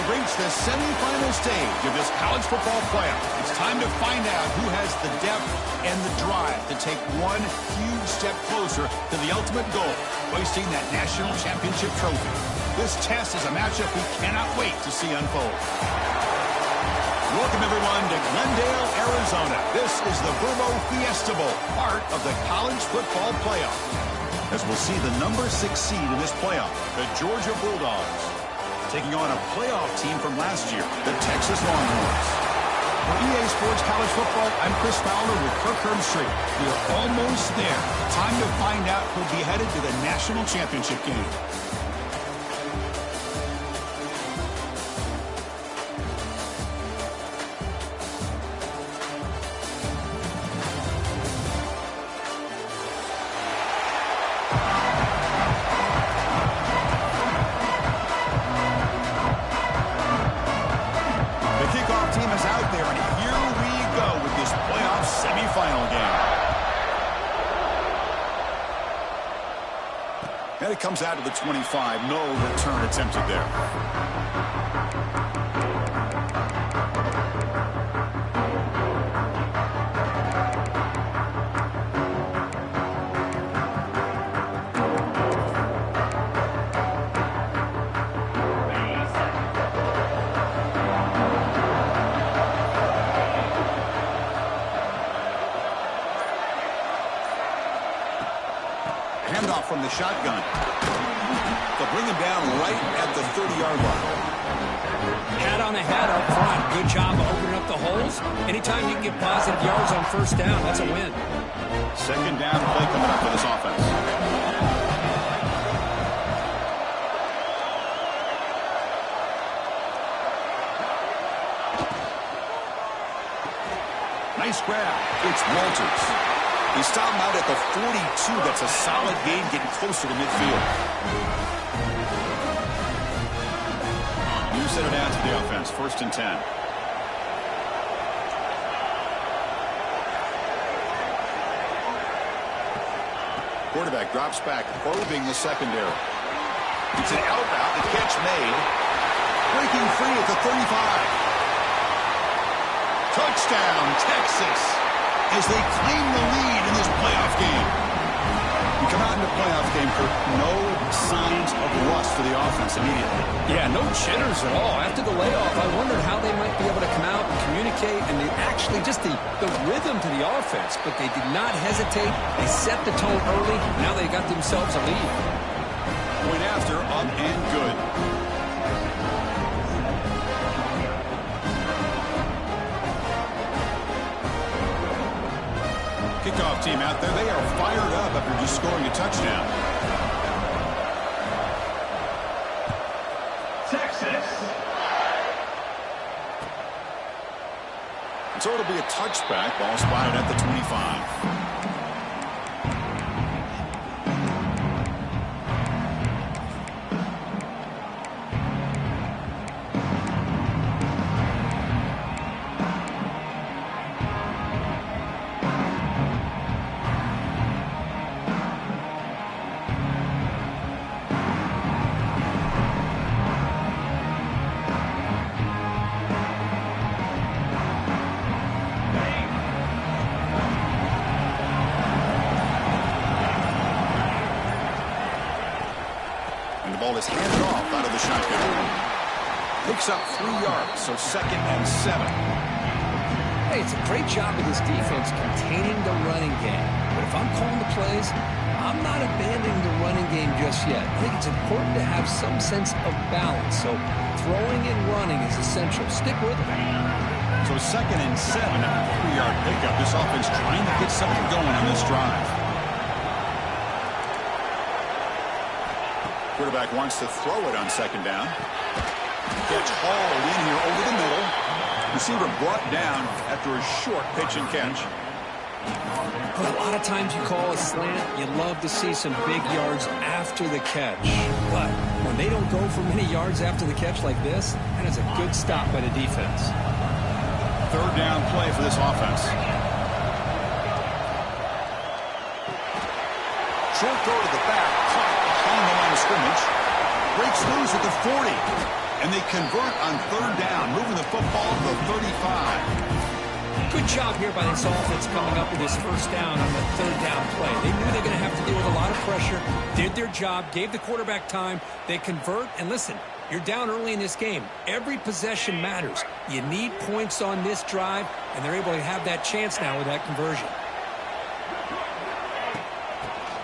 have reached the semifinal stage of this college football playoff. It's time to find out who has the depth and the drive to take one huge step closer to the ultimate goal, hoisting that national championship trophy. This test is a matchup we cannot wait to see unfold. Welcome, everyone, to Glendale, Arizona. This is the Verbo Fiesta Bowl, part of the college football playoff. As we'll see the number 6 seed in this playoff, the Georgia Bulldogs, taking on a playoff team from last year, the Texas Longhorns. For EA Sports College Football, I'm Chris Fowler with Kirk Herbstreit. We are almost there. Time to find out who'll be headed to the national championship game. And it comes out to the 25. No return attempted there. Handoff from the shotgun. They'll bring him down right at the 30-yard line. Hat on a hat up front. Good job of opening up the holes. Anytime you can get positive yards on first down, that's a win. Second down play coming up for this offense. Nice grab. It's Walters. He stopped him out at the 42. That's a solid gain, getting closer to midfield. You set it out to the offense. 1st and 10. Quarterback drops back, probing the secondary. It's an out route. The catch made. Breaking free at the 35. Touchdown, Texas, as they claim the lead in this playoff game. You come out in the playoff game, Kirk, no signs of rust for the offense immediately. Yeah, no jitters at all. After the layoff, I wondered how they might be able to come out and communicate and actually just the rhythm to the offense. But they did not hesitate. They set the tone early. Now they got themselves a lead. Point after, up and good. Kickoff team out there. They are fired up after just scoring a touchdown. Texas. So it'll be a touchback. Ball spotted at the 25. Ball is handed off out of the shotgun. Picks up 3 yards, so 2nd and 7. Hey, it's a great job of this defense containing the running game. But if I'm calling the plays, I'm not abandoning the running game just yet. I think it's important to have some sense of balance. So throwing and running is essential. Stick with it. So 2nd and 7 at a 3-yard pickup. This offense trying to get something going on this drive. Quarterback wants to throw it on 2nd down. Catch hauled in here over the middle. Receiver brought down after a short pitch and catch. But a lot of times you call a slant, you love to see some big yards after the catch. But when they don't go for many yards after the catch like this, that is a good stop by the defense. 3rd down play for this offense. Short throw to the back. Caught behind the line of scrimmage. Breaks loose at the 40. And they convert on third down, moving the football to the 35. Good job here by this offense coming up with this first down on the third down play. They knew they were going to have to deal with a lot of pressure, did their job, gave the quarterback time. They convert, and listen, you're down early in this game. Every possession matters. You need points on this drive, and they're able to have that chance now with that conversion.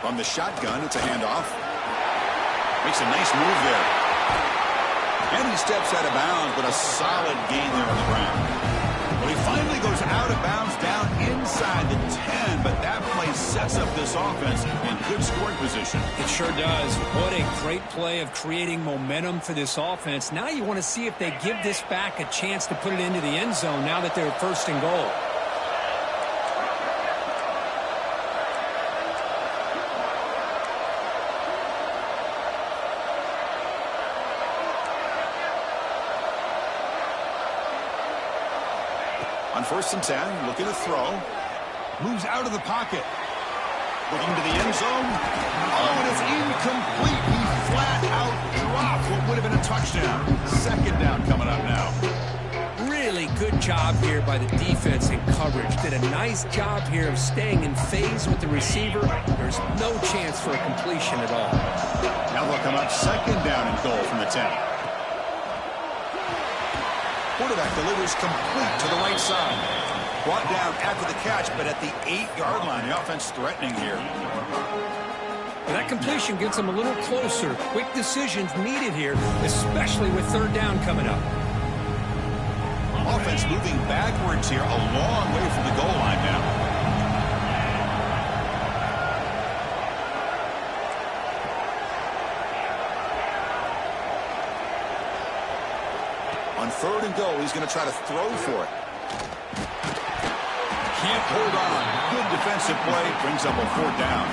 From the shotgun, it's a handoff. Makes a nice move there. And he steps out of bounds, but a solid gain there on the ground. Well, he finally goes out of bounds down inside the 10, but that play sets up this offense in good scoring position. It sure does. What a great play of creating momentum for this offense. Now you want to see if they give this back a chance to put it into the end zone now that they're first and goal. On 1st and 10, looking to throw. Moves out of the pocket. Looking to the end zone. Oh, and it's incomplete. He flat out dropped what would have been a touchdown. 2nd down coming up now. Really good job here by the defense in coverage. Did a nice job here of staying in phase with the receiver. There's no chance for a completion at all. Now they'll come up 2nd down and goal from the 10. Quarterback delivers complete to the right side. Brought down after the catch, but at the 8-yard line. The offense threatening here. Well, that completion gets them a little closer. Quick decisions needed here, especially with 3rd down coming up. Offense moving backwards here, a long way from the goal line now. On 3rd and goal, he's going to try to throw for it. Can't hold on. Good defensive play. Brings up a 4th down.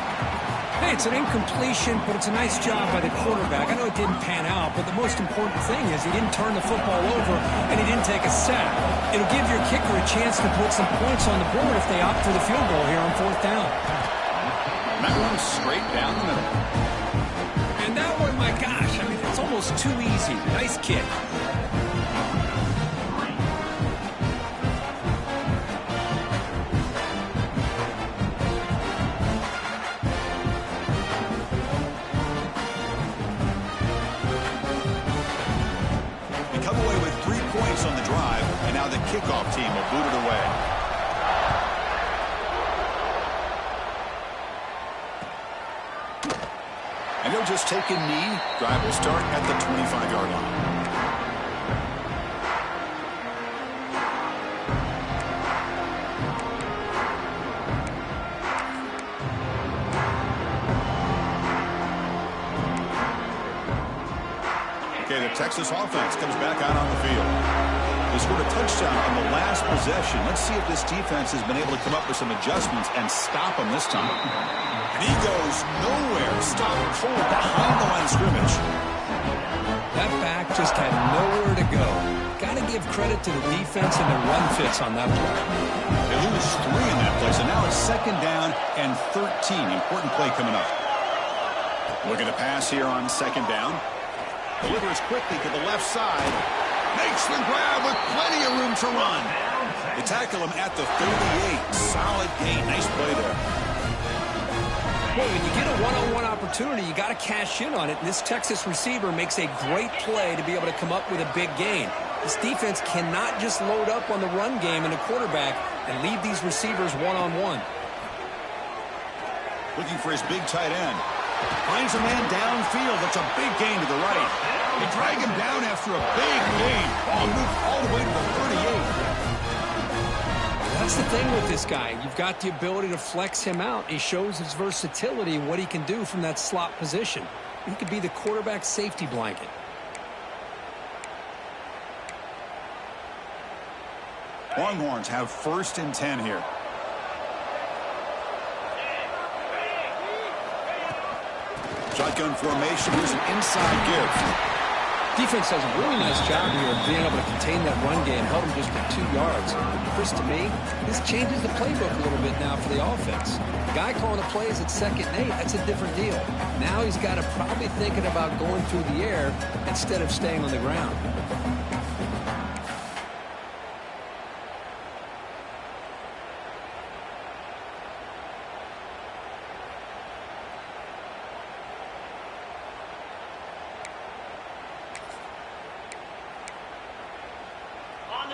Hey, it's an incompletion, but it's a nice job by the quarterback. I know it didn't pan out, but the most important thing is he didn't turn the football over and he didn't take a sack. It'll give your kicker a chance to put some points on the board if they opt for the field goal here on 4th down. And that one straight down the middle. And that one, my gosh, I mean, it's almost too easy. Nice kick. On the drive, and now the kickoff team will boot it away. And they'll just take a knee. Drive will start at the 25-yard line. Okay, the Texas offense comes back out on the field. They scored a touchdown on the last possession. Let's see if this defense has been able to come up with some adjustments and stop them this time. And he goes nowhere. Stopped cold behind the line of scrimmage. That back just had nowhere to go. Got to give credit to the defense and the run fits on that play. They lose 3 in that play, so now it's 2nd down and 13. Important play coming up. Looking to pass here on 2nd down. Delivers quickly to the left side. Makes the grab with plenty of room to run. They tackle him at the 38. Solid gain. Nice play there. Well, when you get a one-on-one opportunity, you got to cash in on it. And this Texas receiver makes a great play to be able to come up with a big gain. This defense cannot just load up on the run game and the quarterback and leave these receivers one-on-one. Looking for his big tight end. Finds a man downfield. That's a big gain to the right. They drag him down after a big gain. Ball moved all the way to the 38. That's the thing with this guy. You've got the ability to flex him out. He shows his versatility and what he can do from that slot position. He could be the quarterback safety blanket. Longhorns have 1st and 10 here. Shotgun formation. Here's an inside give. Defense does a really nice job here of being able to contain that run game, held him just to 2 yards. Chris, to me, this changes the playbook a little bit now for the offense. The guy calling the plays at 2nd and 8, that's a different deal. Now he's got to probably thinking about going through the air instead of staying on the ground.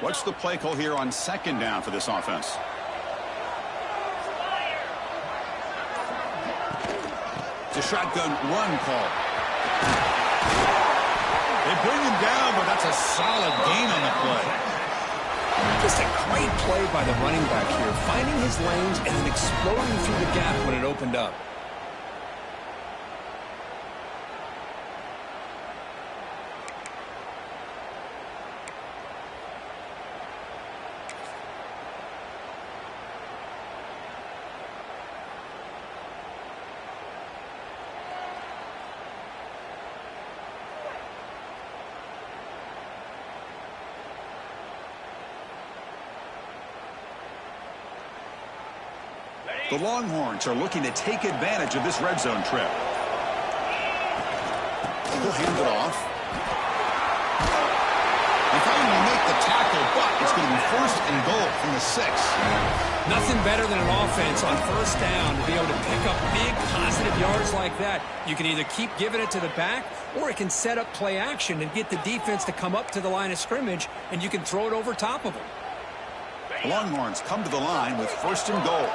What's the play call here on 2nd down for this offense? It's a shotgun run call. They bring him down, but that's a solid gain on the play. Just a great play by the running back here, finding his lanes and then exploding through the gap when it opened up. The Longhorns are looking to take advantage of this red zone trip. He'll hand it off. They finally make the tackle, but it's going to be 1st and goal from the 6. Nothing better than an offense on 1st down to be able to pick up big positive yards like that. You can either keep giving it to the back, or it can set up play action and get the defense to come up to the line of scrimmage, and you can throw it over top of them. The Longhorns come to the line with 1st and goal.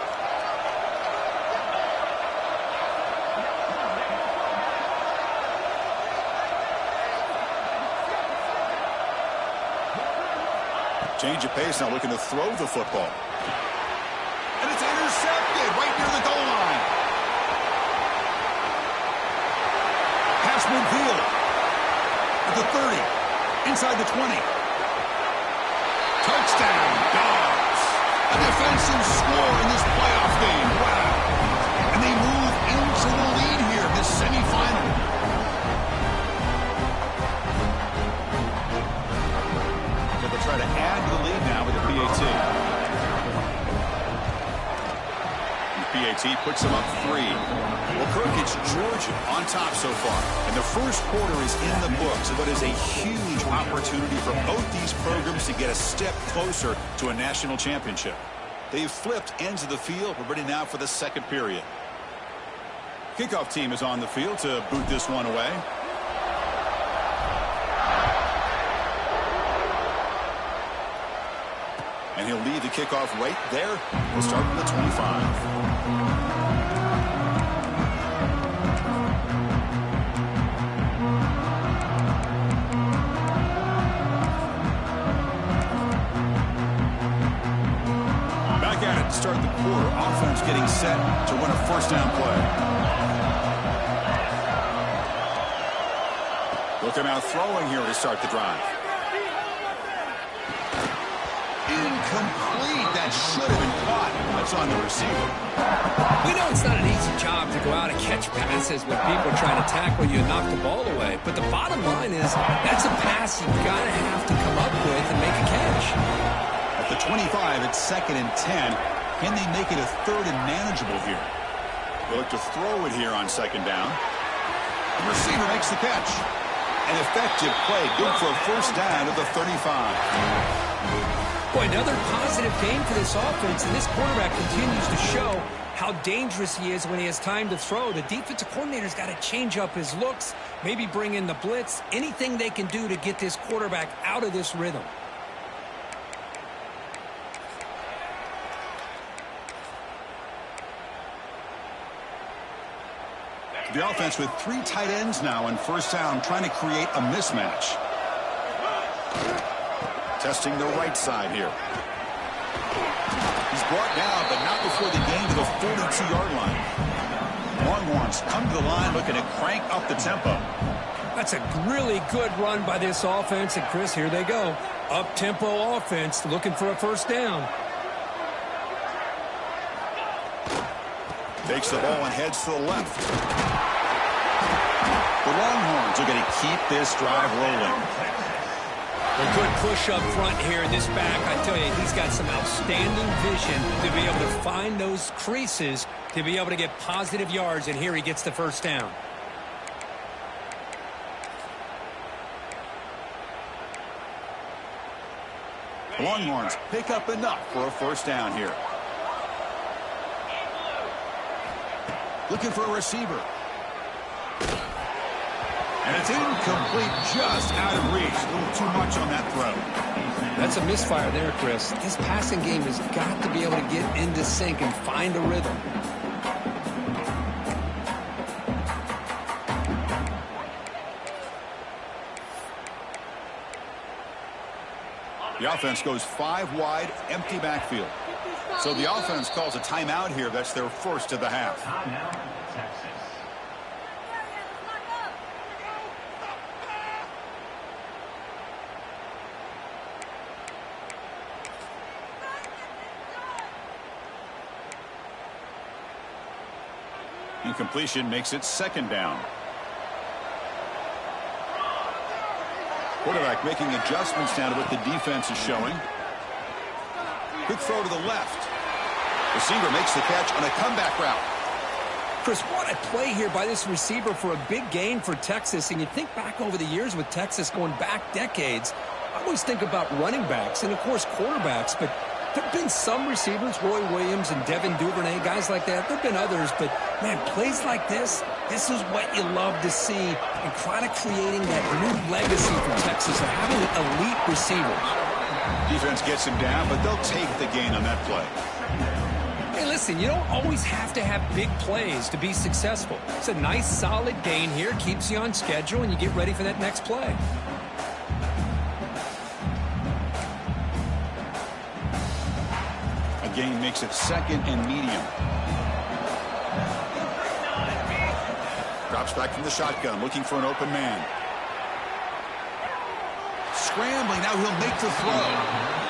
Change of pace now, looking to throw the football. And it's intercepted right near the goal line. Pass midfield. At the 30. Inside the 20. Touchdown, Dogs. A defensive score in this playoff game. Wow. And they move into the lead here in this semifinal. Try to add to the lead now with the PAT. The PAT puts them up 3. Well, Kirk, it's Georgia on top so far. And the first quarter is in the books, but is a huge opportunity for both these programs to get a step closer to a national championship. They've flipped ends of the field. We're ready now for the 2nd period. Kickoff team is on the field to boot this one away. And he'll lead the kickoff right there. We'll start with the 25. Back at it to start the quarter. Offense getting set to win a 1st down play. They'll come out throwing here to start the drive. Incomplete. That should have been caught. That's on the receiver. We know it's not an easy job to go out and catch passes when people are trying to tackle you and knock the ball away. But the bottom line is that's a pass you've got to have to come up with and make a catch. At the 25, it's 2nd and 10. Can they make it a 3rd and manageable here? They look to throw it here on 2nd down. The receiver makes the catch. An effective play. Good for a 1st down at the 35. Boy, another positive game for this offense, and this quarterback continues to show how dangerous he is when he has time to throw. The defensive coordinator's got to change up his looks, maybe bring in the blitz, anything they can do to get this quarterback out of this rhythm. The offense with 3 tight ends now on 1st down, trying to create a mismatch. Testing the right side here. He's brought down, but not before the gain to the 42-yard line. Longhorns come to the line looking to crank up the tempo. That's a really good run by this offense, and Chris, here they go. Up-tempo offense looking for a 1st down. Takes the ball and heads to the left. The Longhorns looking to keep this drive rolling. A good push up front here in this back. I tell you, he's got some outstanding vision to be able to find those creases to be able to get positive yards, and here he gets the first down. The Longhorns pick up enough for a first down here. Looking for a receiver. And it's incomplete, just out of reach. A little too much on that throw. That's a misfire there, Chris. This passing game has got to be able to get into sync and find a rhythm. The offense goes 5 wide, empty backfield. So the offense calls a timeout here. That's their first of the half. Incompletion makes it second down. Quarterback making adjustments down to what the defense is showing. Quick throw to the left. Receiver makes the catch on a comeback route. Chris, what a play here by this receiver for a big gain for Texas. And you think back over the years with Texas going back decades, I always think about running backs and, of course, quarterbacks. But there have been some receivers, Roy Williams and Devin Duvernay, guys like that. There have been others. But, man, plays like this is what you love to see. And kind of creating that new legacy for Texas of having elite receivers. Defense gets him down, but they'll take the gain on that play. Hey, listen, you don't always have to have big plays to be successful. It's a nice, solid gain here. Keeps you on schedule, and you get ready for that next play. A gain makes it second and medium. Drops back from the shotgun, looking for an open man. Scrambling, now he'll make the throw.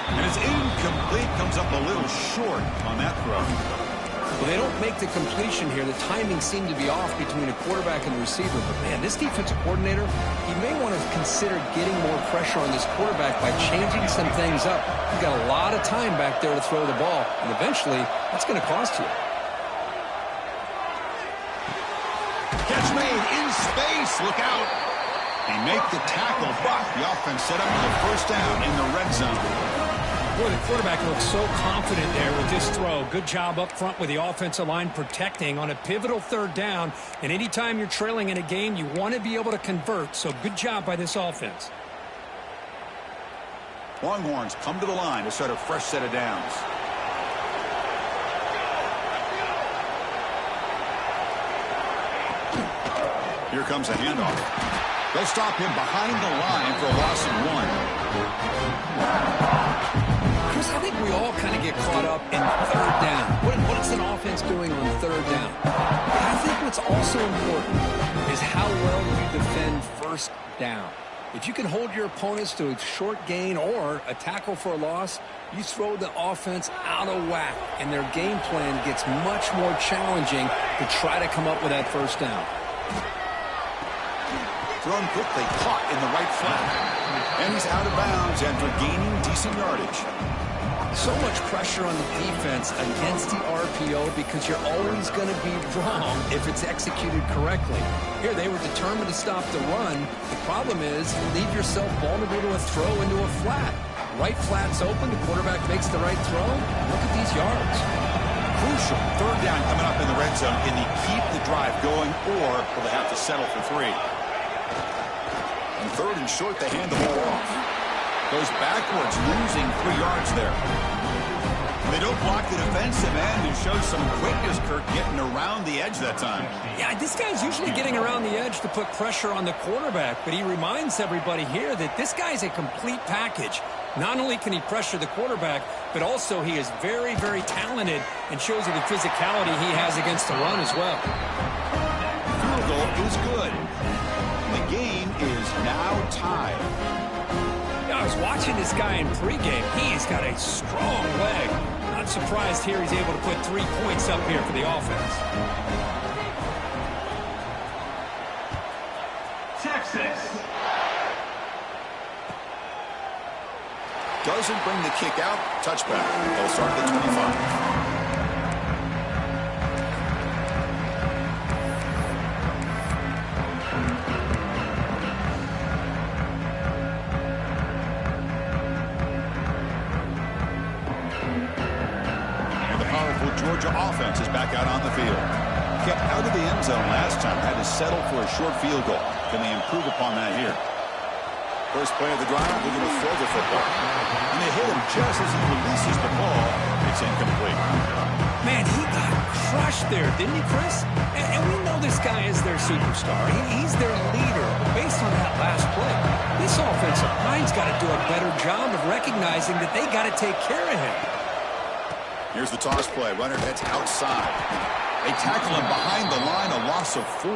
And it's incomplete, comes up a little short on that throw. Well, they don't make the completion here. The timing seemed to be off between a quarterback and the receiver. But, man, this defensive coordinator, he may want to consider getting more pressure on this quarterback by changing some things up. You've got a lot of time back there to throw the ball. And eventually, that's going to cost you. Catch made in space. Look out. They make the tackle, but the offense set up for the first down in the red zone. Boy, the quarterback looks so confident there with this throw. Good job up front with the offensive line protecting on a pivotal third down. And anytime you're trailing in a game, you want to be able to convert. So good job by this offense. Longhorns come to the line to start a fresh set of downs. Here comes a handoff. They'll stop him behind the line for a loss of 1. Chris, I think we all kind of get caught up in third down. What is an offense doing on third down? But I think what's also important is how well you defend first down. If you can hold your opponents to a short gain or a tackle for a loss, you throw the offense out of whack, and their game plan gets much more challenging to try to come up with that first down. Thrown quickly, caught in the right flat. And he's out of bounds after gaining decent yardage. So much pressure on the defense against the RPO because you're always going to be wrong if it's executed correctly. Here, they were determined to stop the run. The problem is you leave yourself vulnerable to a throw into a flat. Right flat's open, the quarterback makes the right throw. Look at these yards. Crucial third down coming up in the red zone. Can they keep the drive going, or will they have to settle for 3? And third and short, they hand the ball off. Goes backwards, losing 3 yards there. They don't block the defensive end and show some quickness, Kirk, getting around the edge that time. Yeah, this guy's usually getting around the edge to put pressure on the quarterback, but he reminds everybody here that this guy's a complete package. Not only can he pressure the quarterback, but also he is very, very talented and shows you the physicality he has against the run as well. Field goal is good. The game is now tied. I was watching this guy in pregame. He's got a strong leg. Not surprised here he's able to put 3 points up here for the offense. Doesn't bring the kick out. Touchback. They'll start at the 25. Georgia offense is back out on the field. Kept out of the end zone last time. Had to settle for a short field goal. Can they improve upon that here? First play of the drive, they're going to throw the football. And they hit him just as he releases the ball. It's incomplete. Man, he got crushed there, didn't he, Chris? And we know this guy is their superstar. He's their leader. Based on that last play, this offensive line's got to do a better job of recognizing that they got to take care of him. Here's the toss play. Runner heads outside. They tackle him behind the line, a loss of 4.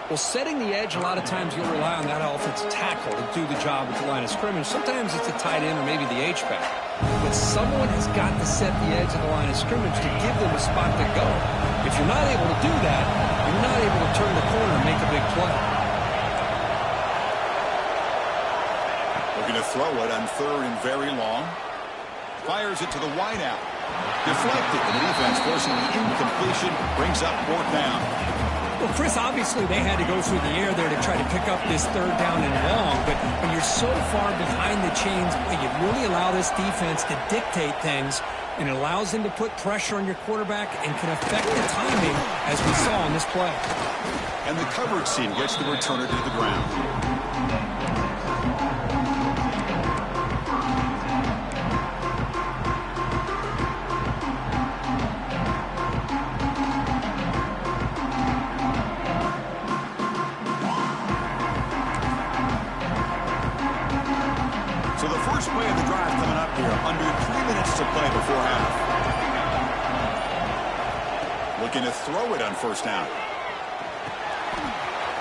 Well, setting the edge, a lot of times you'll rely on that offensive tackle to do the job at the line of scrimmage. Sometimes it's a tight end or maybe the H-back. But someone has got to set the edge of the line of scrimmage to give them a spot to go. If you're not able to do that, you're not able to turn the corner and make a big play. Looking to throw it on 3rd and very long. Fires it to the wideout. Deflected. The defense forcing the incompletion. Brings up 4th down. Well, Chris, obviously they had to go through the air there to try to pick up this 3rd down and long. But when you're so far behind the chains, you really allow this defense to dictate things. And it allows them to put pressure on your quarterback and can affect the timing, as we saw on this play. And the coverage team gets the returner to the ground. Play of the drive coming up here. Under 3 minutes to play before half. Looking to throw it on 1st down.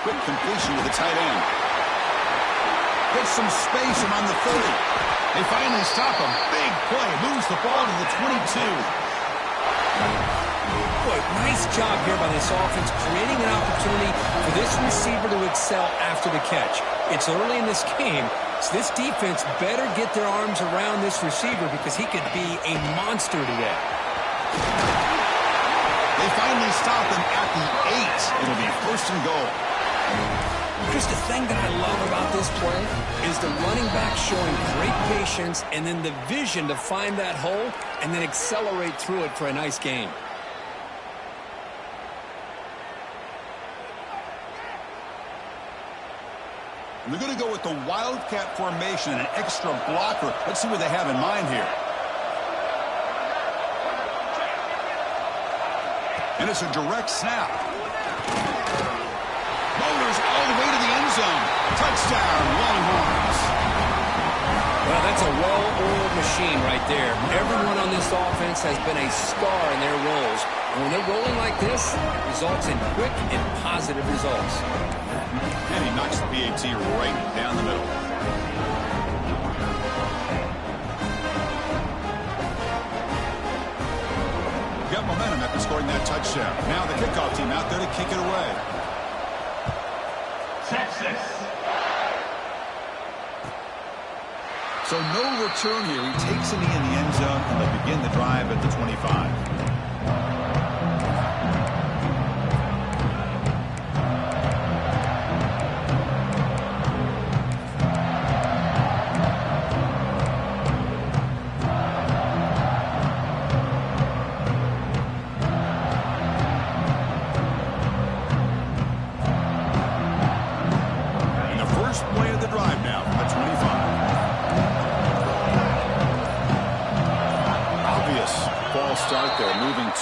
Quick completion to the tight end. Gets some space and on the 30. They finally stop him. Big play. Moves the ball to the 22. Boy, nice job here by this offense, creating an opportunity for this receiver to excel after the catch. It's early in this game, so this defense better get their arms around this receiver because he could be a monster today. They finally stop him at the 8. It'll be 1st and goal. Chris, the thing that I love about this play is the running back showing great patience and then the vision to find that hole and then accelerate through it for a nice gain. And they're going to go with the Wildcat formation and an extra blocker. Let's see what they have in mind here. And it's a direct snap. Motors all the way to the end zone. Touchdown, Longhorns. Well, that's a well-oiled machine right there. Everyone on this offense has been a star in their roles. And when they're rolling like this, it results in quick and positive results. And he knocks the PAT right down the middle. Got momentum after scoring that touchdown. Now the kickoff team out there to kick it away. Texas. So no return here. He takes a knee in the end zone, and they'll begin the drive at the 25.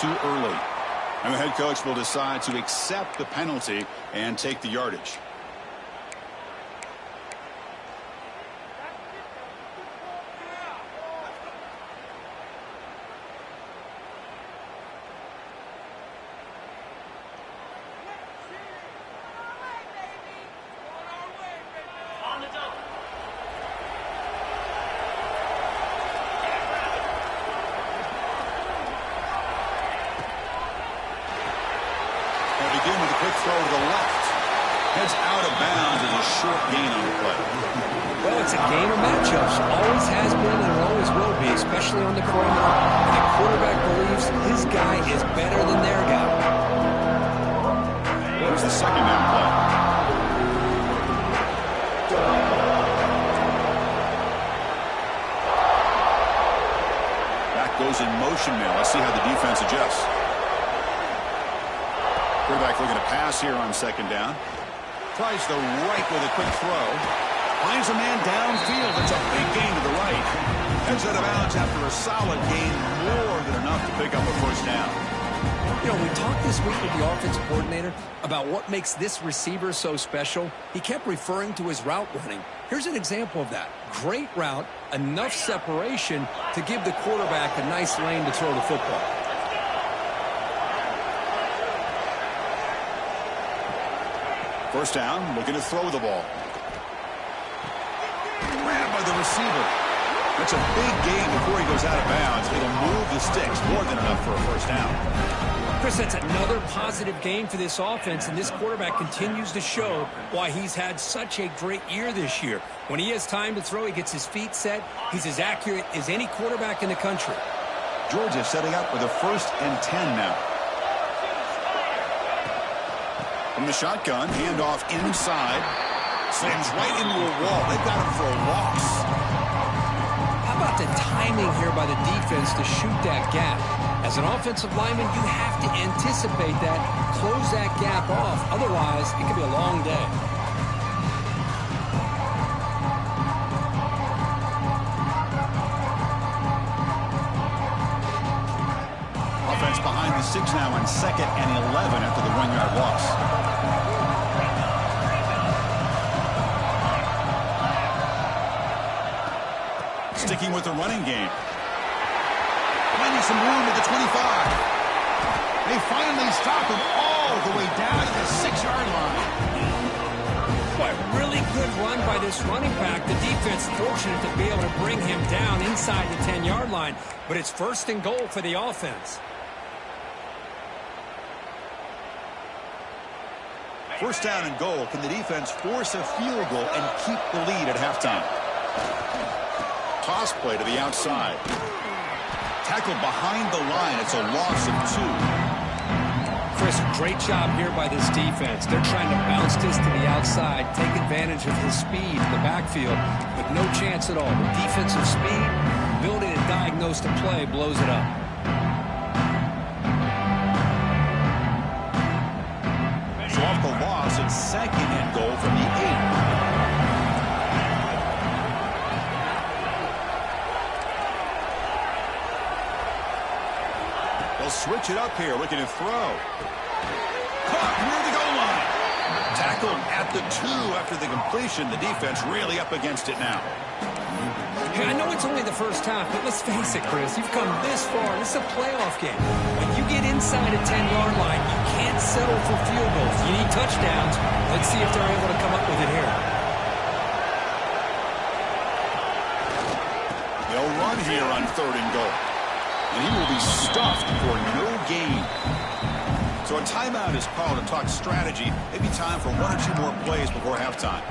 Too early. And the head coach will decide to accept the penalty and take the yardage. Begin with a quick throw to the left. Heads out of bounds as a short gain on the play. Well, it's a game of matchups. Always has been and always will be, especially on the perimeter. And the quarterback believes his guy is better than their guy. Here's the second down play. Back goes in motion now. Let's see how the defense adjusts. Quarterback looking to pass here on second down. Tries the right with a quick throw. Finds a man downfield. It's a big gain to the right. Heads out of bounds after a solid gain, more than enough to pick up a first down. You know, we talked this week with the offensive coordinator about what makes this receiver so special. He kept referring to his route running. Here's an example of that. Great route, enough separation to give the quarterback a nice lane to throw the football. First down, looking to throw the ball. Grabbed by the receiver. That's a big gain before he goes out of bounds. It'll move the sticks, more than enough for a first down. Chris, that's another positive gain for this offense, and this quarterback continues to show why he's had such a great year this year. When he has time to throw, he gets his feet set. He's as accurate as any quarterback in the country. Georgia setting up with a 1st and 10 now. From the shotgun, handoff inside. Slams right into a wall. They've got him for a loss. How about the timing here by the defense to shoot that gap? As an offensive lineman, you have to anticipate that, close that gap off. Otherwise, it could be a long day. Offense behind the 6 now on 2nd and 11 after the 1-yard loss. Sticking with the running game. Finding some room at the 25. They finally stop him all the way down to the 6-yard line. Boy, really good run by this running back. The defense fortunate to be able to bring him down inside the 10-yard line. But it's 1st and goal for the offense. First down and goal. Can the defense force a field goal and keep the lead at halftime? Toss play to the outside. Tackled behind the line. It's a loss of 2. Chris, great job here by this defense. They're trying to bounce this to the outside, take advantage of his speed in the backfield, but no chance at all. The defensive speed, ability to diagnose the play, blows it up. So off the loss, it's 2nd and goal from the 8. Switch it up here, looking to throw. Caught near the goal line. Tackled at the 2 after the completion. The defense really up against it now. Hey, I know it's only the first half, but let's face it, Chris. You've come this far. This is a playoff game. When you get inside a 10-yard line, you can't settle for field goals. You need touchdowns. Let's see if they're able to come up with it here. They'll run here on 3rd and goal. And he will be stuffed for no gain. So a timeout is called to talk strategy. Maybe time for 1 or 2 more plays before halftime.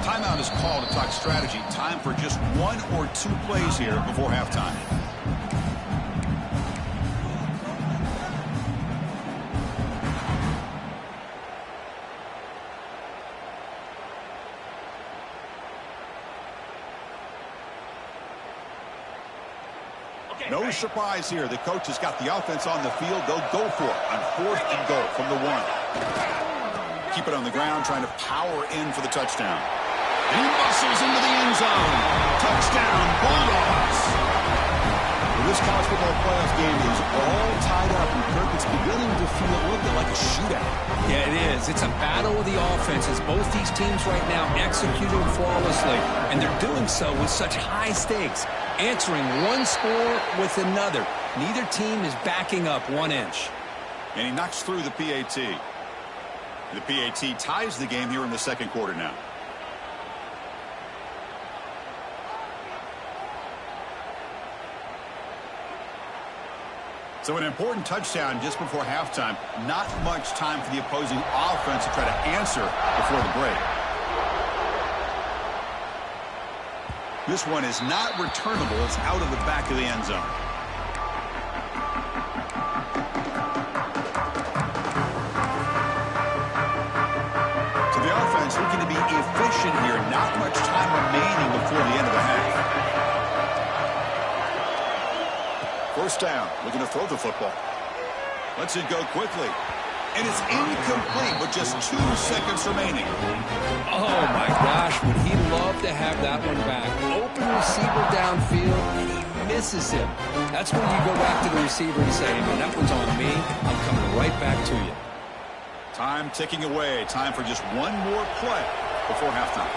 Timeout is called to talk strategy. Time for just 1 or 2 plays here before halftime. No surprise here. The coach has got the offense on the field. They'll go for it on 4th and goal from the 1. Keep it on the ground, trying to power in for the touchdown. And he muscles into the end zone. Touchdown, Bulldogs. Well, this college football playoff game is all tied up, and Kirk, it's beginning to feel a little bit like a shootout. Yeah, it is. It's a battle of the offenses. Both these teams right now executing flawlessly, and they're doing so with such high stakes. Answering one score with another. Neither team is backing up 1 inch. And he knocks through the PAT. The PAT ties the game here in the 2nd quarter now. So an important touchdown just before halftime. Not much time for the opposing offense to try to answer before the break. This one is not returnable. It's out of the back of the end zone. So the offense looking to be efficient here. Not much time remaining before the end of the half. First down, looking to throw the football. Lets it go quickly. And it's incomplete with just 2 seconds remaining. Oh, my gosh, would he love to have that one back. Open receiver downfield, and he misses him. That's when you go back to the receiver and say, man, that one's on me. I'm coming right back to you. Time ticking away. Time for just one more play before halftime.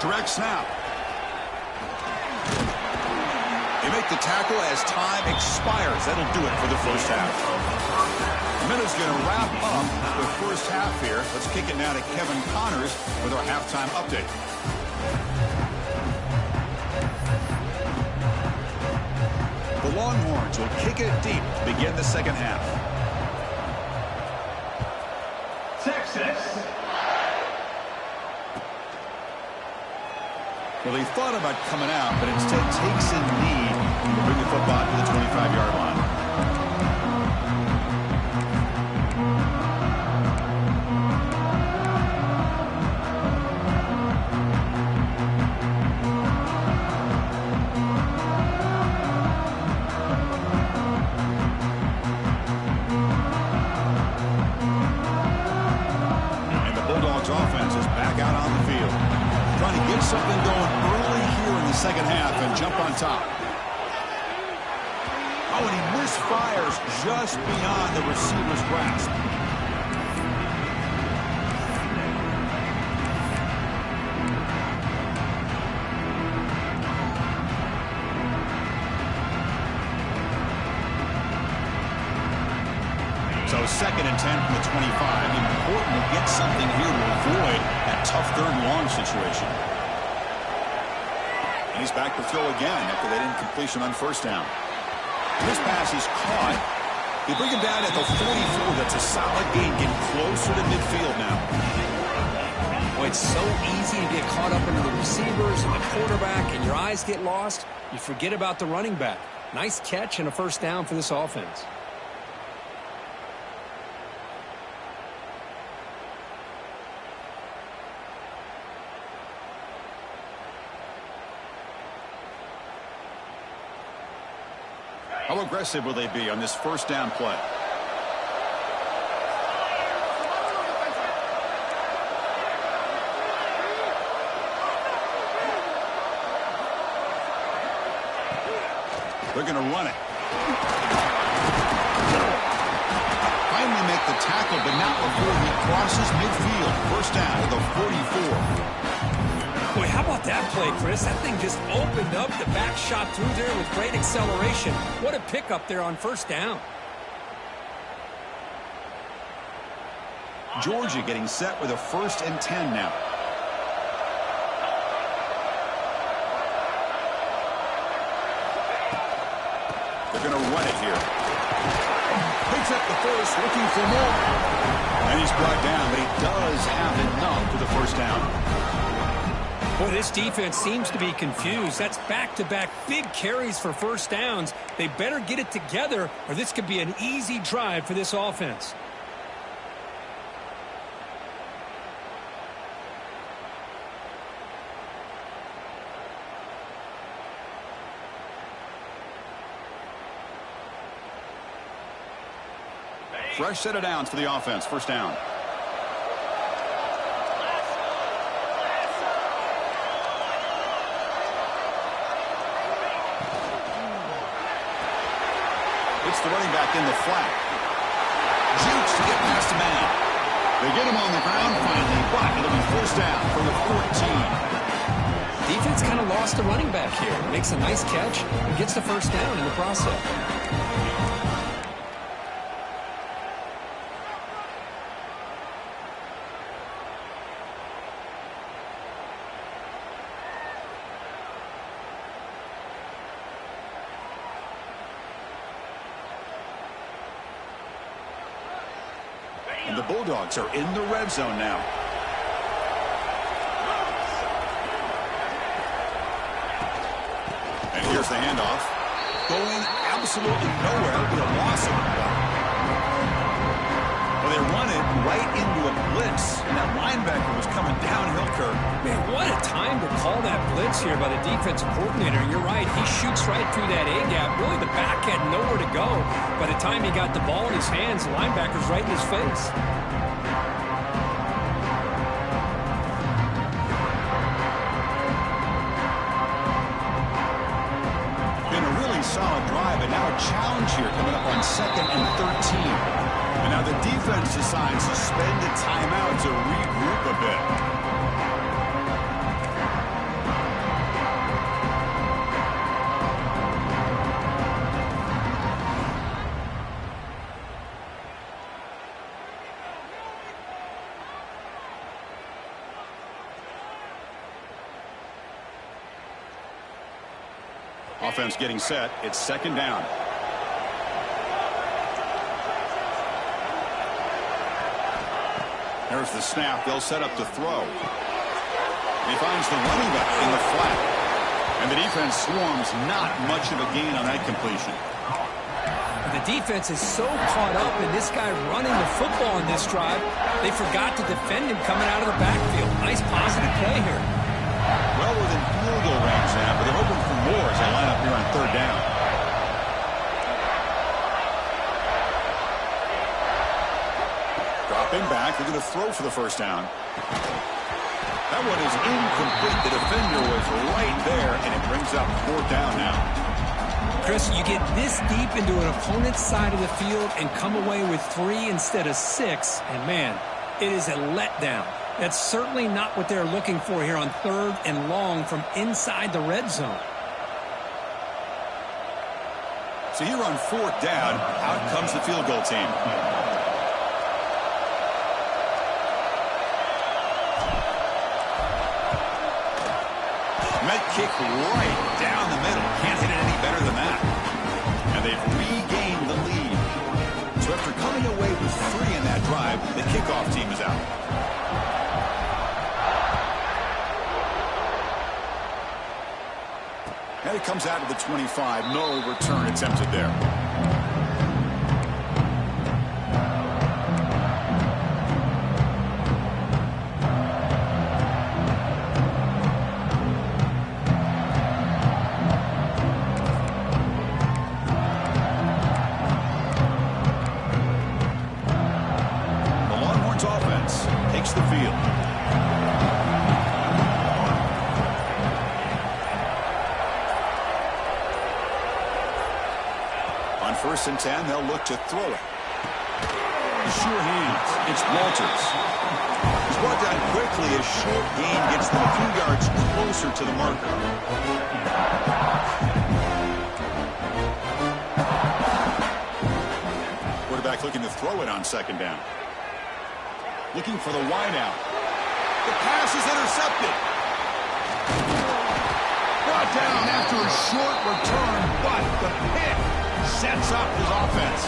Direct snap. They make the tackle as time expires. That'll do it for the first half. The minute's going to wrap up the first half here. Let's kick it now to Kevin Connors with our halftime update. The Longhorns will kick it deep to begin the second half. Texas. Well, they thought about coming out, but instead takes a knee to bring the football to the 25-yard line. And the Bulldogs offense is back out on the field. Trying to get something going early here in the second half and jump on top. Oh, and he misfires just beyond the receiver's grasp. So 2nd and 10 from the 25. Important to get something here to avoid that tough 3rd and long situation. And he's back to throw again after that incompletion on first down. This pass is caught. They bring him down at the 44. That's a solid gain, getting closer to midfield now. Boy, it's so easy to get caught up into the receivers and the quarterback, and your eyes get lost. You forget about the running back. Nice catch and a first down for this offense. How aggressive will they be on this first down play? They're going to run it. Finally make the tackle, but not before he crosses midfield. First down at the 44. Boy, how about that play, Chris? That thing just opened up. The back shot through there with great acceleration. What a pickup there on first down. Georgia getting set with a 1st and 10 now. They're going to run it here. Picks up the first, looking for more. And he's brought down, but he does have enough for the first down. Boy, this defense seems to be confused. That's back-to-back big carries for first downs. They better get it together, or this could be an easy drive for this offense. Fresh set of downs for the offense. First down. It's the running back in the flat. Jukes to get past the man. They get him on the ground finally, but it'll be first down from the 14. Defense kind of lost a running back here. Makes a nice catch and gets the first down in the process. Bulldogs are in the red zone now. And here's the handoff. Going absolutely nowhere with a loss of the ball. Well, they run it right into a blitz, and that linebacker was coming downhill curve. Man, what a time to call that blitz here by the defensive coordinator. You're right. He shoots right through that A-gap. Really, the back had nowhere to go. By the time he got the ball in his hands, the linebacker's right in his face. Solid drive, and now a challenge here coming up on 2nd and 13. And now the defense decides to spend a timeout to regroup a bit. Offense getting set. It's 2nd down. There's the snap. They'll set up to throw. He finds the running back in the flat. And the defense swarms. Not much of a gain on that completion. The defense is so caught up in this guy running the football in this drive, they forgot to defend him coming out of the backfield. Nice positive play here. Well within field goal range now, but they're hoping for more as they line up here on 3rd down. Dropping back, they're going to throw for the 1st down. That one is incomplete. The defender was right there, and it brings up 4th down now. Chris, you get this deep into an opponent's side of the field and come away with 3 instead of 6, and man, it is a letdown. That's certainly not what they're looking for here on 3rd and long from inside the red zone. So here on 4th down, out comes the field goal team. Met kick right down the middle. Can't hit it any better than that. And they've regained the lead. So after coming away with 3 in that drive, the kickoff team is out. And it comes out of the 25. No return attempted there. The Longhorns offense takes the field. On 1st and 10, they'll look to throw it. Sure hands. It's Walters. He's brought down quickly as short gain gets them a few yards closer to the marker. Quarterback looking to throw it on 2nd down. Looking for the wide out. The pass is intercepted. Brought down after a short return, but the pick sets up his offense.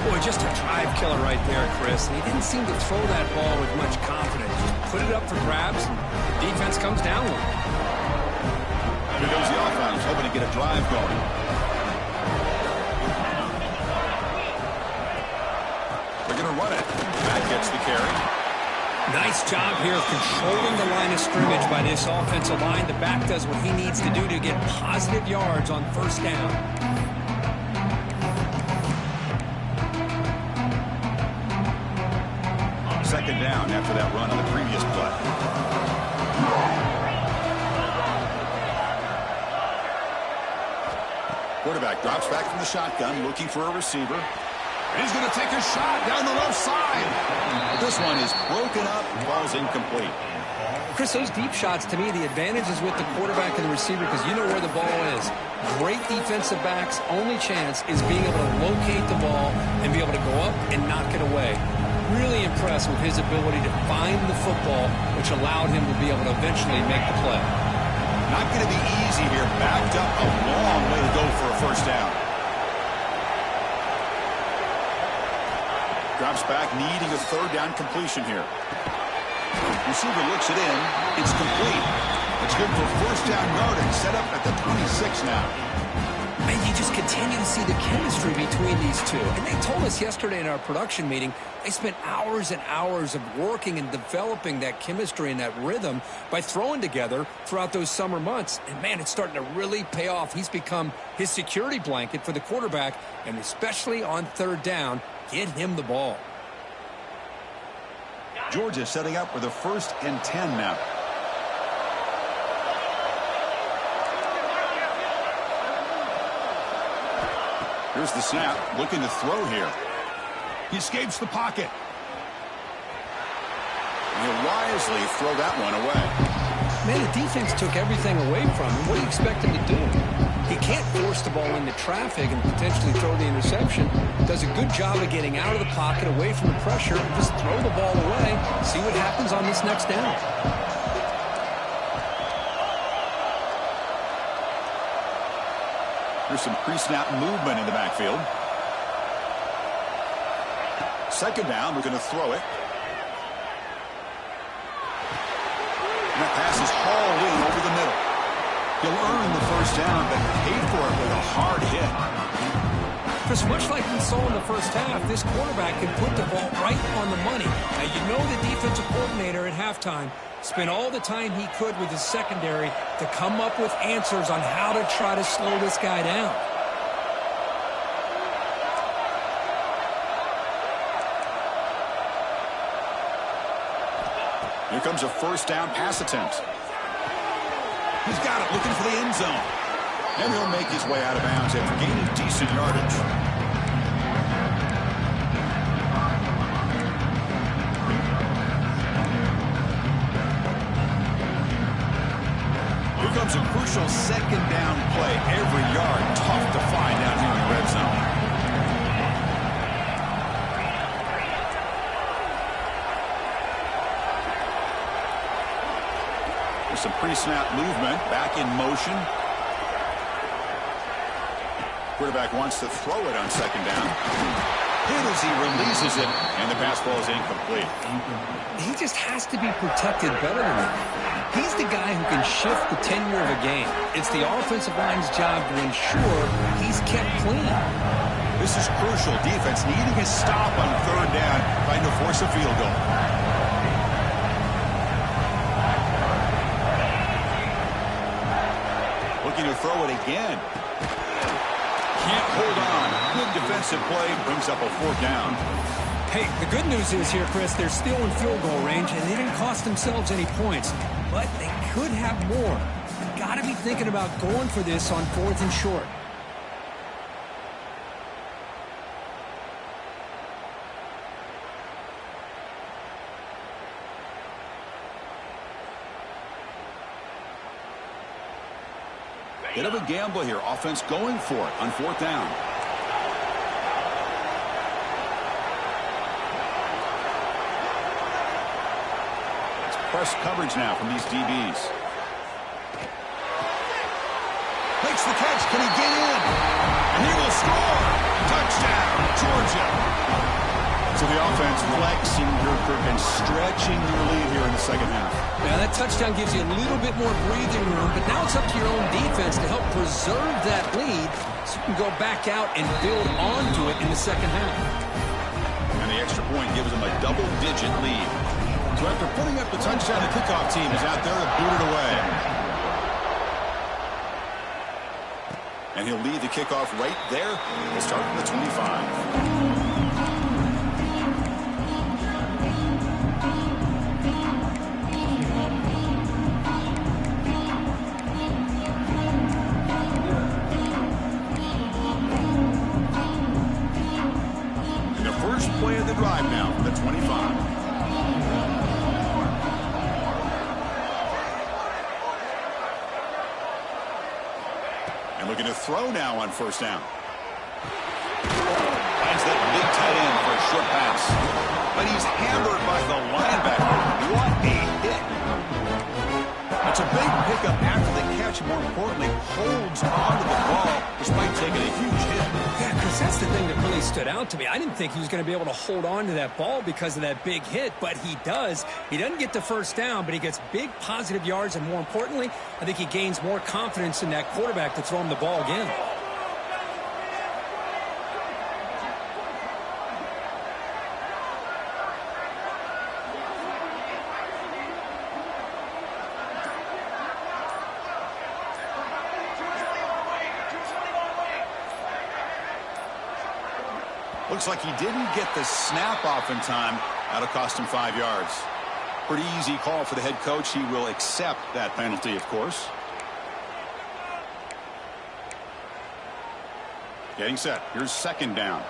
Boy, just a drive killer right there, Chris. And he didn't seem to throw that ball with much confidence. Just put it up for grabs, and the defense comes down with it. Here goes the offense, hoping to get a drive going. They're going to run it. That gets the carry. Nice job here of controlling the line of scrimmage by this offensive line. The back does what he needs to do to get positive yards on 1st down. On 2nd down after that run on the previous play. Quarterback drops back from the shotgun, looking for a receiver. He's going to take a shot down the left side. This one is broken up and falls incomplete. Chris, those deep shots, to me, the advantage is with the quarterback and the receiver because you know where the ball is. Great defensive backs' only chance is being able to locate the ball and be able to go up and knock it away. Really impressed with his ability to find the football, which allowed him to be able to eventually make the play. Not going to be easy here. Backed up a long way to go for a 1st down. Drops back, needing a third down completion here. Receiver looks it in. It's complete. It's good for first down yardage. Set up at the 26 now. Man, you just continue to see the chemistry between these two. And they told us yesterday in our production meeting, they spent hours and hours of working and developing that chemistry and that rhythm by throwing together throughout those summer months. And, man, it's starting to really pay off. He's become his security blanket for the quarterback, and especially on third down, get him the ball. Georgia setting up for the 1st and 10 now. Here's the snap, looking to throw here. He escapes the pocket. And he'll wisely throw that one away. Man, the defense took everything away from him. What do you expect him to do? He can't force the ball into traffic and potentially throw the interception. Does a good job of getting out of the pocket, away from the pressure, and just throw the ball away. See what happens on this next down. There's some pre-snap movement in the backfield. Second down, we're going to throw it. And that pass is hauled in over the middle. He'll earn the first down, but pay for it with a hard hit. Chris, much like we saw in the first half, this quarterback can put the ball right on the money. Now, you know the defensive coordinator at halftime spent all the time he could with his secondary to come up with answers on how to try to slow this guy down. Here comes a first down pass attempt. He's got it, looking for the end zone. And he'll make his way out of bounds after gaining decent yardage. Here comes a crucial second down play. Every yard tough to find out here in the red zone. There's some pre-snap movement, back in motion. Quarterback wants to throw it on second down. Hit as he releases it, and the pass ball is incomplete. He just has to be protected better than that. He's the guy who can shift the tenure of a game. It's the offensive line's job to ensure he's kept clean. This is crucial. Defense needing a stop on third down, trying to force a field goal. Looking to throw it again. Can't hold on. Good defensive play brings up a fourth down. Hey, the good news is here, Chris, they're still in field goal range, and they didn't cost themselves any points. But they could have more. Got to be thinking about going for this on 4th and short. Bit of a gamble here. Offense going for it on 4th down. It's press coverage now from these DBs. Makes the catch. Can he get in? And he will score. Touchdown, Georgia. So the offense flexing and stretching their lead here in the second half. Now, that touchdown gives you a little bit more breathing room, but now it's up to your own defense to help preserve that lead so you can go back out and build onto it in the second half. And the extra point gives them a double-digit lead. So after putting up the touchdown, the kickoff team is out there to boot it away. And he'll lead the kickoff right there. We'll start from the 25. Play of the drive now from the 25. And looking to throw now on 1st down. Finds that big tight end for a short pass. But he's hammered by the linebacker. What a hit. A It's a big pickup after the catch, and more importantly, holds onto the ball despite taking a huge hit. Yeah, Chris, that's the thing that really stood out to me. I didn't think he was going to be able to hold on to that ball because of that big hit, but he does. He doesn't get the first down, but he gets big positive yards, and more importantly, I think he gains more confidence in that quarterback to throw him the ball again. Looks like he didn't get the snap off in time. That'll cost him 5 yards. Pretty easy call for the head coach. He will accept that penalty, of course. Getting set. Here's second down.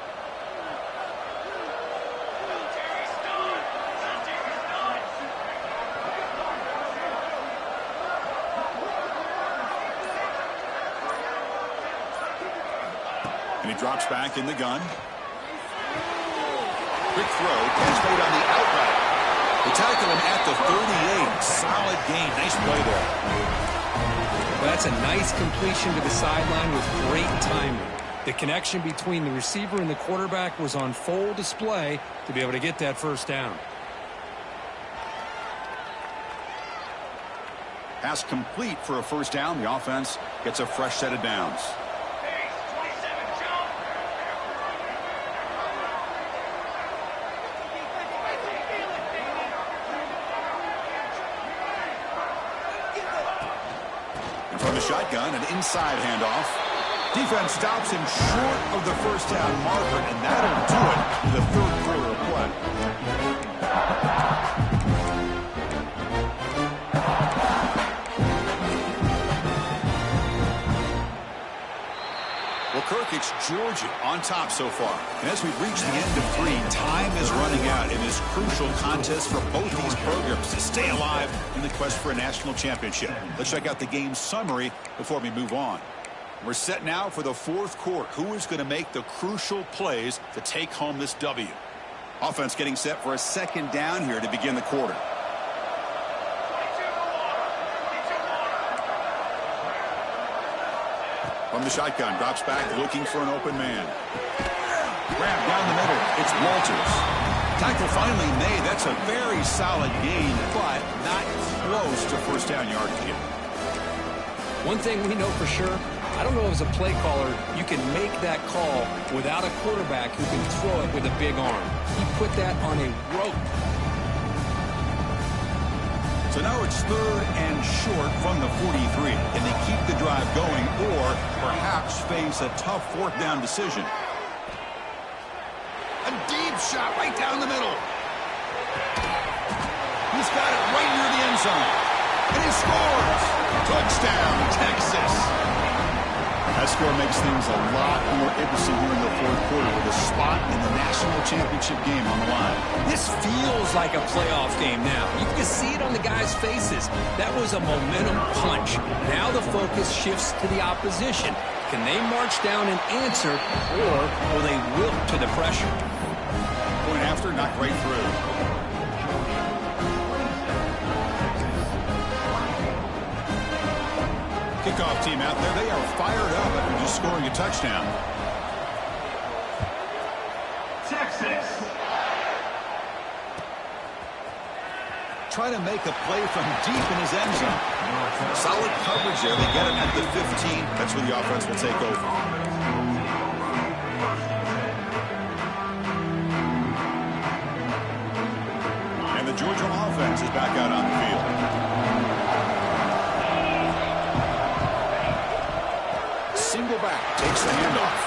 And he drops back in the gun. Quick throw, catch made on the outright. They tackle him at the 38. Solid gain. Nice play there. Well, that's a nice completion to the sideline with great timing. The connection between the receiver and the quarterback was on full display to be able to get that first down. Pass complete for a first down. The offense gets a fresh set of downs. From the shotgun, an inside handoff. Defense stops him short of the first down marker, and that'll do it in the third quarter of play. Well, Kirk, it's Georgia on top so far. And as we've reached the end of 3, time is running out in this crucial contest for both these programs to stay alive in the quest for a national championship. Let's check out the game summary before we move on. We're set now for the fourth quarter. Who is going to make the crucial plays to take home this W? Offense getting set for a second down here to begin the quarter. From the shotgun, drops back, looking for an open man. Grab down the middle. It's Walters. Tackle finally made. That's a very solid gain, but not close to first down yardage yet. One thing we know for sure, I don't know as a play caller, you can make that call without a quarterback who can throw it with a big arm. He put that on a rope. So now it's third and short from the 43. Can they keep the drive going or perhaps face a tough fourth down decision? A deep shot right down the middle. He's got it right near the end zone. And he scores. Touchdown, Texas. That score makes things a lot more interesting here in the fourth quarter with a spot in the national championship game on the line. This feels like a playoff game now. You can see it on the guys' faces. That was a momentum punch. Now the focus shifts to the opposition. Can they march down and answer, or will they wilt to the pressure? Point after, knocked right through. Kickoff team out there, they are fired up after just scoring a touchdown. Texas. Trying to make a play from deep in his end zone. Solid coverage there. They get him at the 15. That's where the offense will take over. And the Georgia offense is back out on the field. Single back, takes the handoff.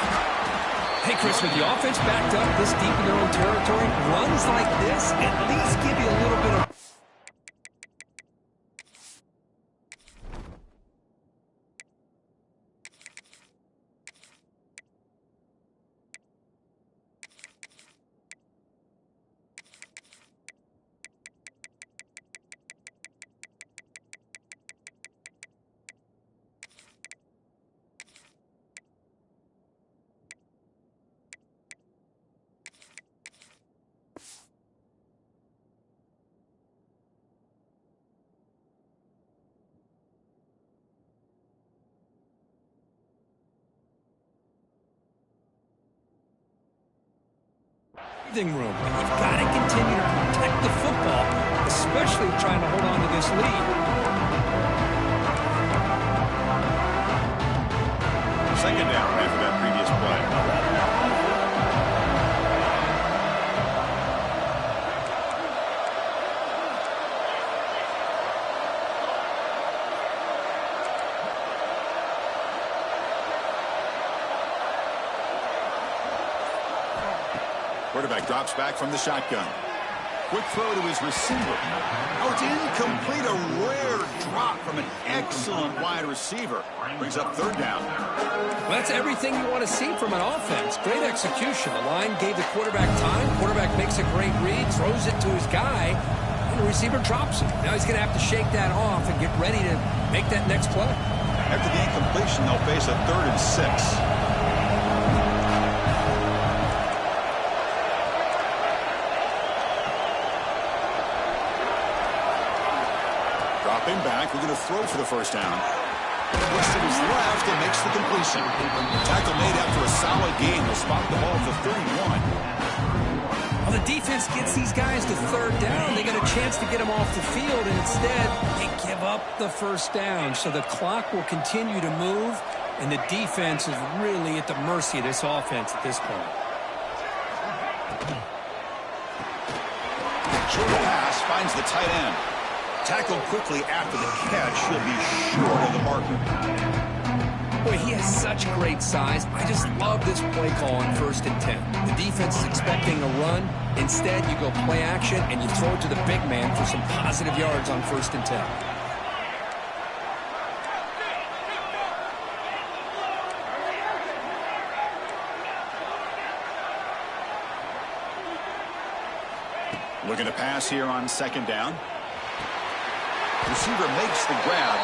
Hey, Chris, with the offense backed up this deep in their own territory, runs like this at least give you a little bit of... breathing room. But you've got to continue to protect the football, especially trying to hold on to this lead. Second down after that previous play. Quarterback drops back from the shotgun. Quick throw to his receiver. Oh, it's incomplete. A rare drop from an excellent wide receiver. Brings up third down. Well, that's everything you want to see from an offense. Great execution. The line gave the quarterback time. Quarterback makes a great read, throws it to his guy, and the receiver drops it. Now he's going to have to shake that off and get ready to make that next play. After the incompletion, they'll face a 3rd and 6. Dropping back, we're going to throw for the first down. Looks to his left and makes the completion. Tackle made after a solid gain. Will spot the ball at the 31. Well, the defense gets these guys to third down. They got a chance to get them off the field, and instead they give up the first down. So the clock will continue to move, and the defense is really at the mercy of this offense at this point. Short pass finds the tight end. Tackled quickly after the catch. He'll be short of the marker. Boy, he has such great size. I just love this play call on 1st and 10. The defense is expecting a run. Instead, you go play action, and you throw it to the big man for some positive yards on 1st and 10. Looking to pass here on 2nd down. Receiver makes the grab.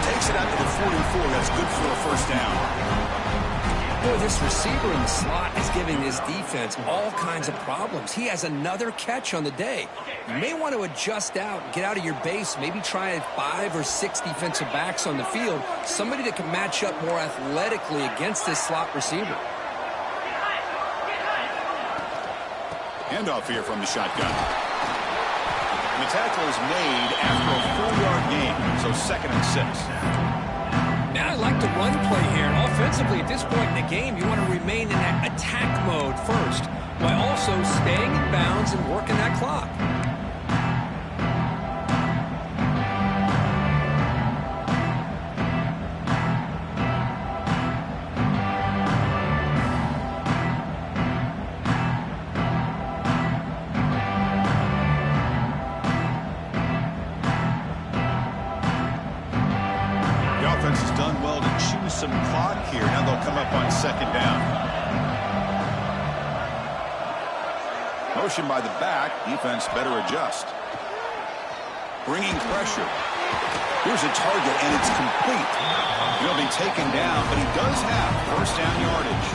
Takes it out to the 44. That's good for a first down. Boy, this receiver in the slot is giving this defense all kinds of problems. He has another catch on the day. You may want to adjust out, get out of your base, maybe try 5 or 6 defensive backs on the field, somebody that can match up more athletically against this slot receiver. Handoff here from the shotgun. And the tackle is made after a 4-yard gain, so 2nd and 6. Now I like the run play here. And offensively, at this point in the game, you want to remain in that attack mode first, while also staying in bounds and working that clock. Some clock here. Now they'll come up on 2nd down. Motion by the back. Defense better adjust. Bringing pressure. Here's a target, and it's complete. He'll be taken down, but he does have first down yardage.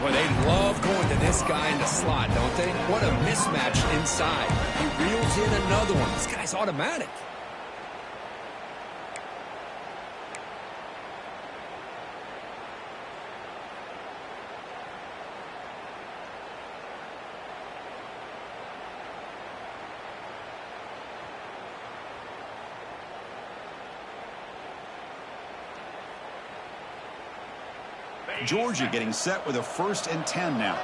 Well, they love going to this guy in the slot, don't they? What a mismatch inside. He reels in another one. This guy's automatic. Georgia getting set with a 1st and 10 now.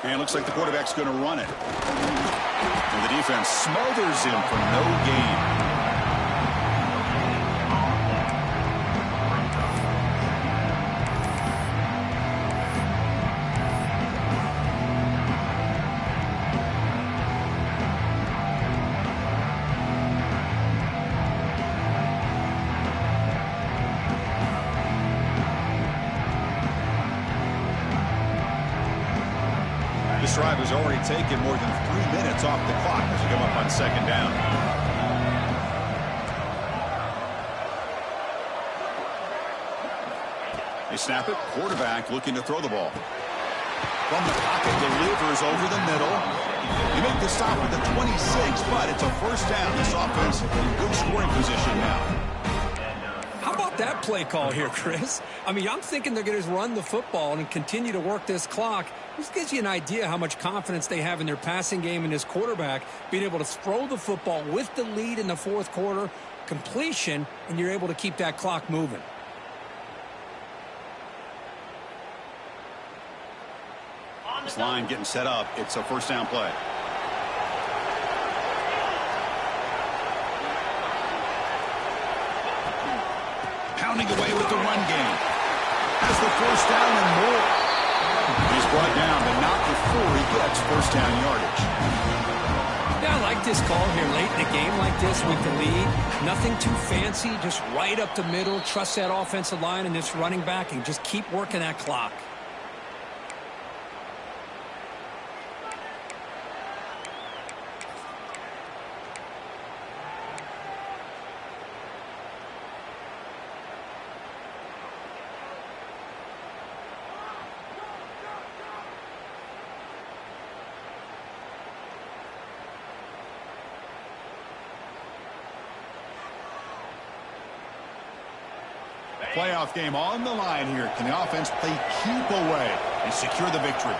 And it looks like the quarterback's going to run it. And the defense smothers him for no gain. This drive has already taken more than 3 minutes off the clock as we come up on 2nd down. They snap it. Quarterback looking to throw the ball. From the pocket, delivers over the middle. They make the stop at the 26, but it's a first down. This offense in good scoring position now. How about that play call here, Chris. I mean, I'm thinking they're going to run the football and continue to work this clock. This gives you an idea how much confidence they have in their passing game and his quarterback, being able to throw the football with the lead in the fourth quarter, completion, and you're able to keep that clock moving. This line getting set up. It's a first down play. Pounding away with the run game. Has the first down and more. He's brought down, but not before he gets first down yardage. Yeah, I like this call here late in a game like this with the lead. Nothing too fancy, just right up the middle. Trust that offensive line and this running back and just keep working that clock. Playoff game on the line here. Can the offense play keep away and secure the victory?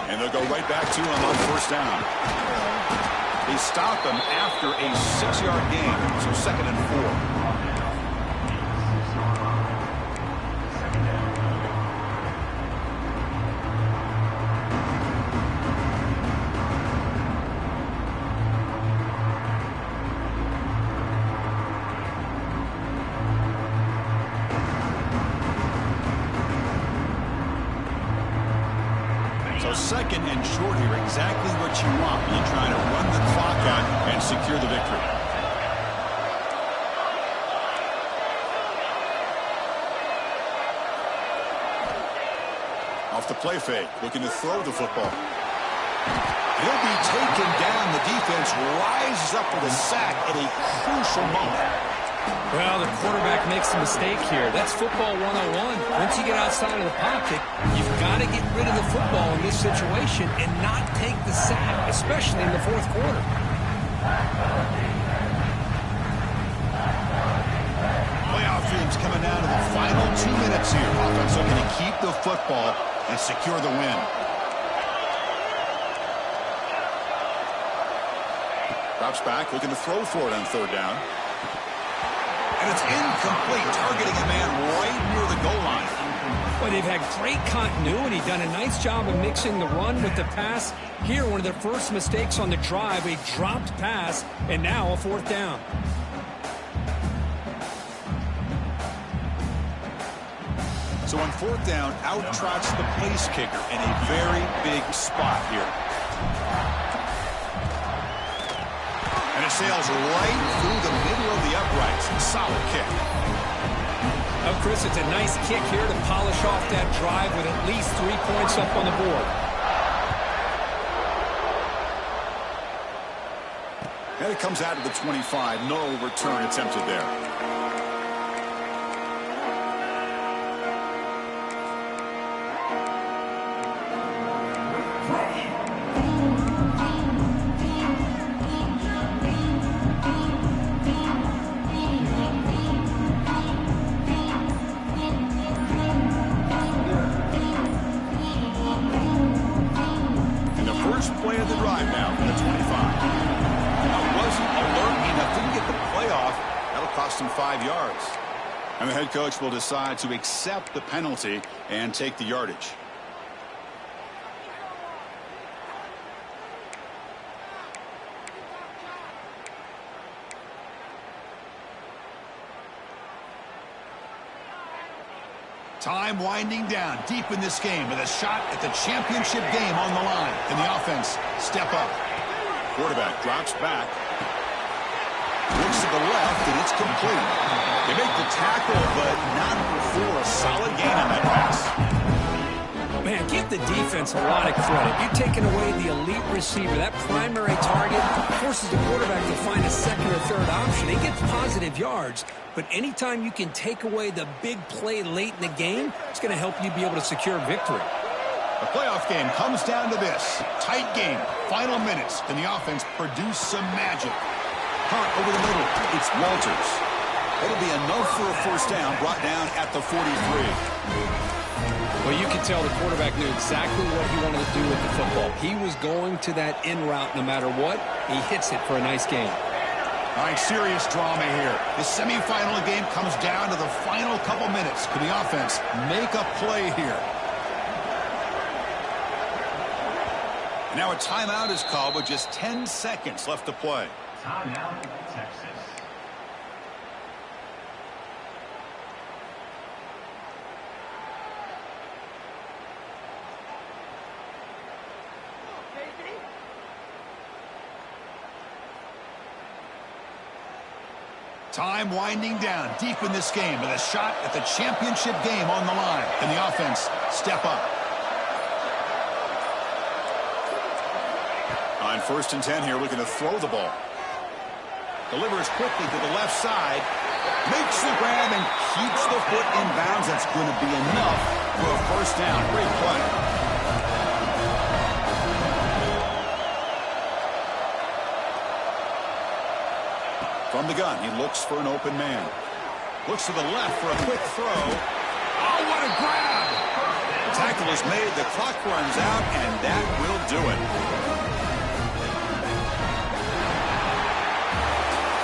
And they'll go right back to him on first down. They stop him after a 6-yard gain, so 2nd and 4. So 2nd and short here, exactly what you want when you're trying to run the clock out and secure the victory. Off the play fake, looking to throw the football. He'll be taken down. The defense rises up with a sack at a crucial moment. Well, the quarterback makes a mistake here. That's football 101. Once you get outside of the pocket, you've got to get rid of the football in this situation and not take the sack, especially in the fourth quarter. Playoff games coming down to the final 2 minutes here. Offense looking to keep the football and secure the win. Drops back, looking to throw for it on 3rd down. And it's incomplete, targeting a man right near the goal line. Well, they've had great continuity, done a nice job of mixing the run with the pass. Here, one of their first mistakes on the drive, a dropped pass, and now a 4th down. So on 4th down, out trots the place kicker in a very big spot here. And it sails right through the middle of the uprights. Solid kick. Oh, Chris, it's a nice kick here to polish off that drive with at least 3 points up on the board. And it comes out of the 25. No return attempted there. Play of the drive now from the 25. Wasn't alert enough, didn't get the playoff. That'll cost him 5 yards. And the head coach will decide to accept the penalty and take the yardage. Time winding down deep in this game with a shot at the championship game on the line. And the offense step up. Quarterback drops back. Looks to the left, and it's complete. They make the tackle, but not before a solid gain on that pass. Man, give the defense a lot of credit. You're taking away the elite receiver. That primary target forces the quarterback to find a 2nd or 3rd option. He gets positive yards, but anytime you can take away the big play late in the game, it's going to help you be able to secure victory. The playoff game comes down to this. Tight game, final minutes. Can the offense produce some magic? Hunt over the middle. It's Walters. It'll be enough for a first down, brought down at the 43. Well, you can tell the quarterback knew exactly what he wanted to do with the football. He was going to that in route no matter what. He hits it for a nice gain. All right, serious drama here. The semifinal game comes down to the final couple minutes. Can the offense make a play here? Now a timeout is called with just 10 seconds left to play. Timeout, Texas. Time winding down deep in this game with a shot at the championship game on the line. Can the offense step up? On 1st and 10 here, looking to throw the ball. Delivers quickly to the left side. Makes the grab and keeps the foot in bounds. That's going to be enough for a first down. Great play. From the gun, he looks for an open man. Looks to the left for a quick throw. Oh, what a grab! The tackle is made, the clock runs out, and that will do it.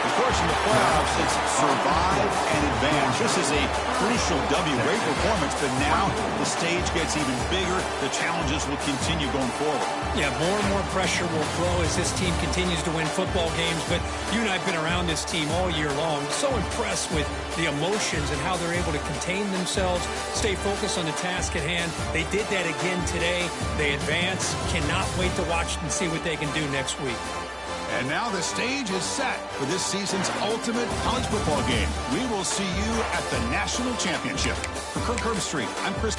Of course, in the playoffs, it's survive and advance. This is a crucial W. Great performance, but now the stage gets even bigger. The challenges will continue going forward. Yeah, more and more pressure will grow as this team continues to win football games. But you and I have been around this team all year long. So impressed with the emotions and how they're able to contain themselves, stay focused on the task at hand. They did that again today. They advance. Cannot wait to watch and see what they can do next week. And now the stage is set for this season's ultimate college football game. We will see you at the National Championship. For Kirk Herbstreit, I'm Chris.